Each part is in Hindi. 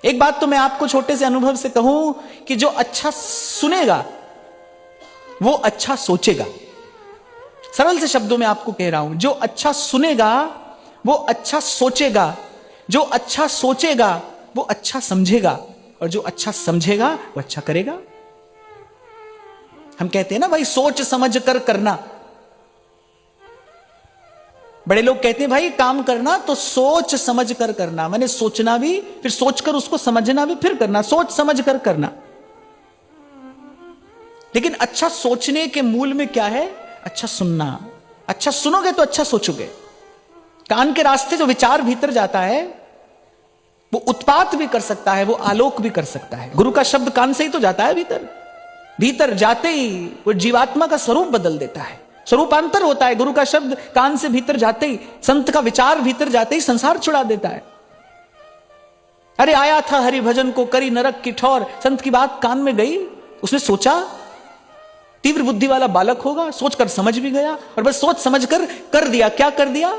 एक बात तो मैं आपको छोटे से अनुभव से कहूं कि जो अच्छा सुनेगा वो अच्छा सोचेगा। सरल से शब्दों में आपको कह रहा हूं, जो अच्छा सुनेगा वो अच्छा सोचेगा, जो अच्छा सोचेगा वो अच्छा समझेगा, और जो अच्छा समझेगा वो अच्छा करेगा। हम कहते हैं ना भाई सोच समझ कर करना। बड़े लोग कहते हैं भाई काम करना तो सोच समझ कर करना, मैंने सोचना भी, फिर सोचकर उसको समझना भी, फिर करना, सोच समझ कर करना। लेकिन अच्छा सोचने के मूल में क्या है? अच्छा सुनना। अच्छा सुनोगे तो अच्छा सोचोगे। कान के रास्ते जो विचार भीतर जाता है वो उत्पात भी कर सकता है, वो आलोक भी कर सकता है। गुरु का शब्द कान से ही तो जाता है भीतर, भीतर जाते ही वो जीवात्मा का स्वरूप बदल देता है, स्वरूपांतर होता है। गुरु का शब्द कान से भीतर जाते ही, संत का विचार भीतर जाते ही संसार छुड़ा देता है। अरे आया था हरि भजन को करी नरक की ठौर, संत की बात कान में गई, उसने सोचा, तीव्र बुद्धि वाला बालक होगा, सोचकर समझ भी गया, और बस सोच समझ कर दिया। क्या कर दिया?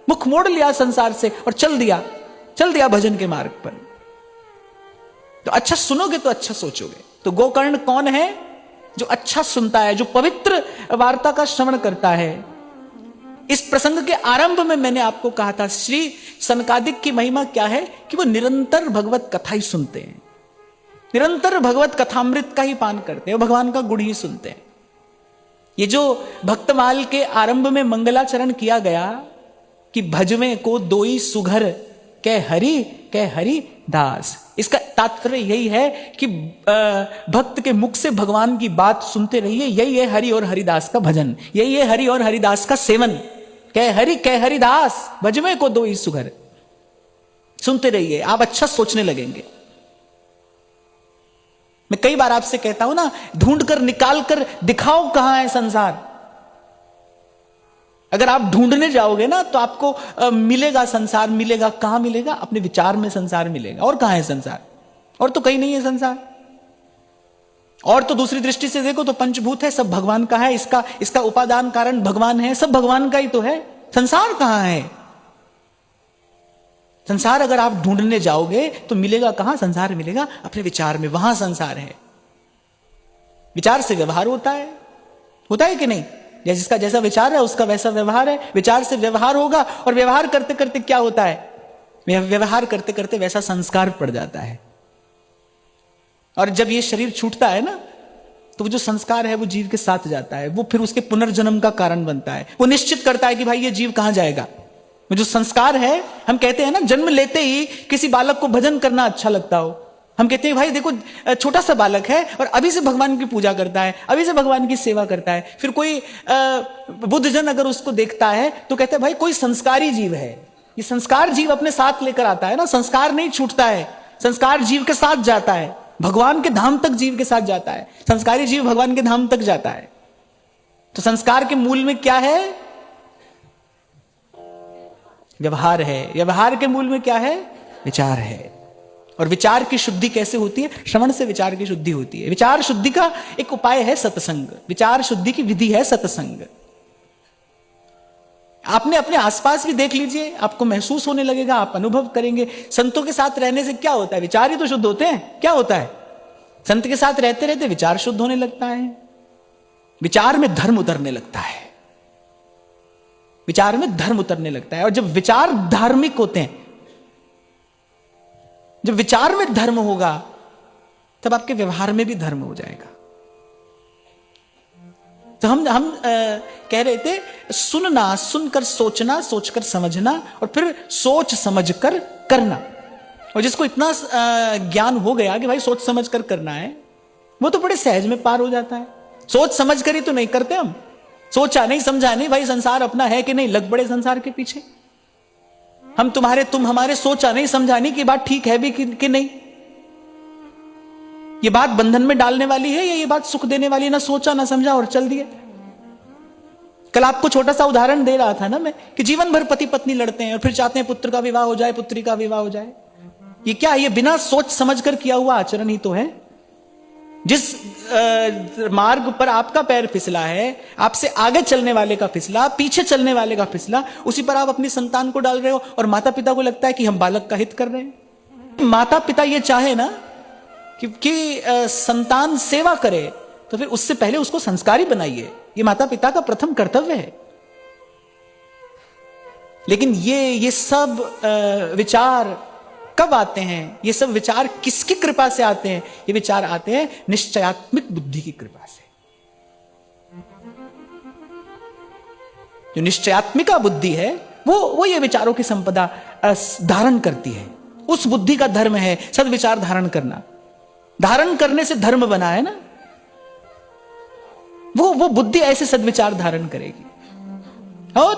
मुख मोड़ लिया संसार से और चल दिया भजन के मार्ग पर। तो अच्छा सुनोगे तो अच्छा सोचोगे। तो गोकर्ण कौन है? जो अच्छा सुनता है, जो पवित्र वार्ता का श्रवण करता है। इस प्रसंग के आरंभ में मैंने आपको कहा था श्री सनकादिक की महिमा क्या है कि वो निरंतर भगवत कथा ही सुनते हैं, निरंतर भगवत कथामृत का ही पान करते हैं, भगवान का गुण ही सुनते हैं। ये जो भक्तमाल के आरंभ में मंगलाचरण किया गया कि भजवें को दोई सुघर कै हरि दास, इसका तात्पर्य यही है कि भक्त के मुख से भगवान की बात सुनते रहिए। यही है हरि और हरिदास का भजन, यही है हरि और हरिदास का सेवन। कै हरिदास भजवें को दोई सुघर, सुनते रहिए, आप अच्छा सोचने लगेंगे। मैं कई बार आपसे कहता हूं ना, ढूंढ कर निकाल कर दिखाओ कहां है संसार। अगर आप ढूंढने जाओगे ना तो आपको मिलेगा संसार, मिलेगा कहां मिलेगा? अपने विचार में संसार मिलेगा। और कहां है संसार? और तो कहीं नहीं है संसार। और तो दूसरी दृष्टि से देखो तो पंचभूत है, सब भगवान का है, इसका उपादान कारण भगवान है, सब भगवान का ही तो है। संसार कहां है? संसार अगर आप ढूंढने जाओगे तो मिलेगा कहां? संसार मिलेगा अपने विचार में, वहां संसार है। विचार से व्यवहार होता है कि नहीं? जिसका जैसा विचार है उसका वैसा व्यवहार है। विचार से व्यवहार होगा, और व्यवहार करते करते क्या होता है? व्यवहार करते करते वैसा संस्कार पड़ जाता है। और जब ये शरीर छूटता है ना तो वो जो संस्कार है वो जीव के साथ जाता है, वो फिर उसके पुनर्जन्म का कारण बनता है। वो निश्चित करता है कि भाई ये जीव कहां जाएगा। वो जो संस्कार है, हम कहते हैं ना जन्म लेते ही किसी बालक को भजन करना अच्छा लगता हो, हम कहते हैं भाई देखो छोटा सा बालक है और अभी से भगवान की पूजा करता है, अभी से भगवान की सेवा करता है। फिर कोई बुद्धजन अगर उसको देखता है तो कहते हैं भाई कोई संस्कारी जीव है। ये संस्कार जीव अपने साथ लेकर आता है ना, संस्कार नहीं छूटता है, संस्कार जीव के साथ जाता है, भगवान के धाम तक जीव के साथ जाता है। संस्कारी जीव भगवान के धाम तक जाता है। तो संस्कार के मूल में क्या है? व्यवहार है। व्यवहार के मूल में क्या है? विचार है। और विचार की शुद्धि कैसे होती है? श्रवण से विचार की शुद्धि होती है। विचार शुद्धि का एक उपाय है सत्संग, विचार शुद्धि की विधि है सत्संग। आपने अपने आसपास भी देख लीजिए, आपको महसूस होने लगेगा, आप अनुभव करेंगे। संतों के साथ रहने से क्या होता है? विचार ही तो शुद्ध होते हैं। क्या होता है? संत के साथ रहते रहते विचार शुद्ध होने लगता है, विचार में धर्म उतरने लगता है, विचार में धर्म उतरने लगता है। और जब विचार धार्मिक होते हैं, जब विचार में धर्म होगा तब आपके व्यवहार में भी धर्म हो जाएगा। तो हम कह रहे थे सुनना, सुनकर सोचना, सोचकर समझना, और फिर सोच समझकर करना। और जिसको इतना ज्ञान हो गया कि भाई सोच समझकर करना है, वो तो बड़े सहज में पार हो जाता है। सोच समझ कर ही तो नहीं करते हम, सोचा नहीं समझा नहीं, भाई संसार अपना है कि नहीं, लग बड़े संसार के पीछे। हम तुम्हारे तुम हमारे, सोचा नहीं समझा नहीं कि बात ठीक है भी कि नहीं, ये बात बंधन में डालने वाली है या ये बात सुख देने वाली है। ना सोचा ना समझा और चल दिए। कल आपको छोटा सा उदाहरण दे रहा था ना मैं कि जीवन भर पति पत्नी लड़ते हैं और फिर चाहते हैं पुत्र का विवाह हो जाए, पुत्री का विवाह हो जाए। ये क्या है? ये बिना सोच समझ कर किया हुआ आचरण ही तो है। जिस मार्ग पर आपका पैर फिसला है, आपसे आगे चलने वाले का फिसला, पीछे चलने वाले का फिसला, उसी पर आप अपनी संतान को डाल रहे हो और माता पिता को लगता है कि हम बालक का हित कर रहे हैं। माता पिता ये चाहे ना कि संतान सेवा करे, तो फिर उससे पहले उसको संस्कारी बनाइए। ये माता पिता का प्रथम कर्तव्य है। लेकिन ये सब विचार कब आते हैं? ये सब विचार किसकी कृपा से आते हैं? ये विचार आते हैं निश्चयात्मिक बुद्धि की कृपा से। जो निश्चयात्मिका बुद्धि है वो ये विचारों की संपदा धारण करती है। उस बुद्धि का धर्म है सद्विचार धारण करना। धारण करने से धर्म बना है ना, वो बुद्धि ऐसे सद्विचार धारण करेगी। और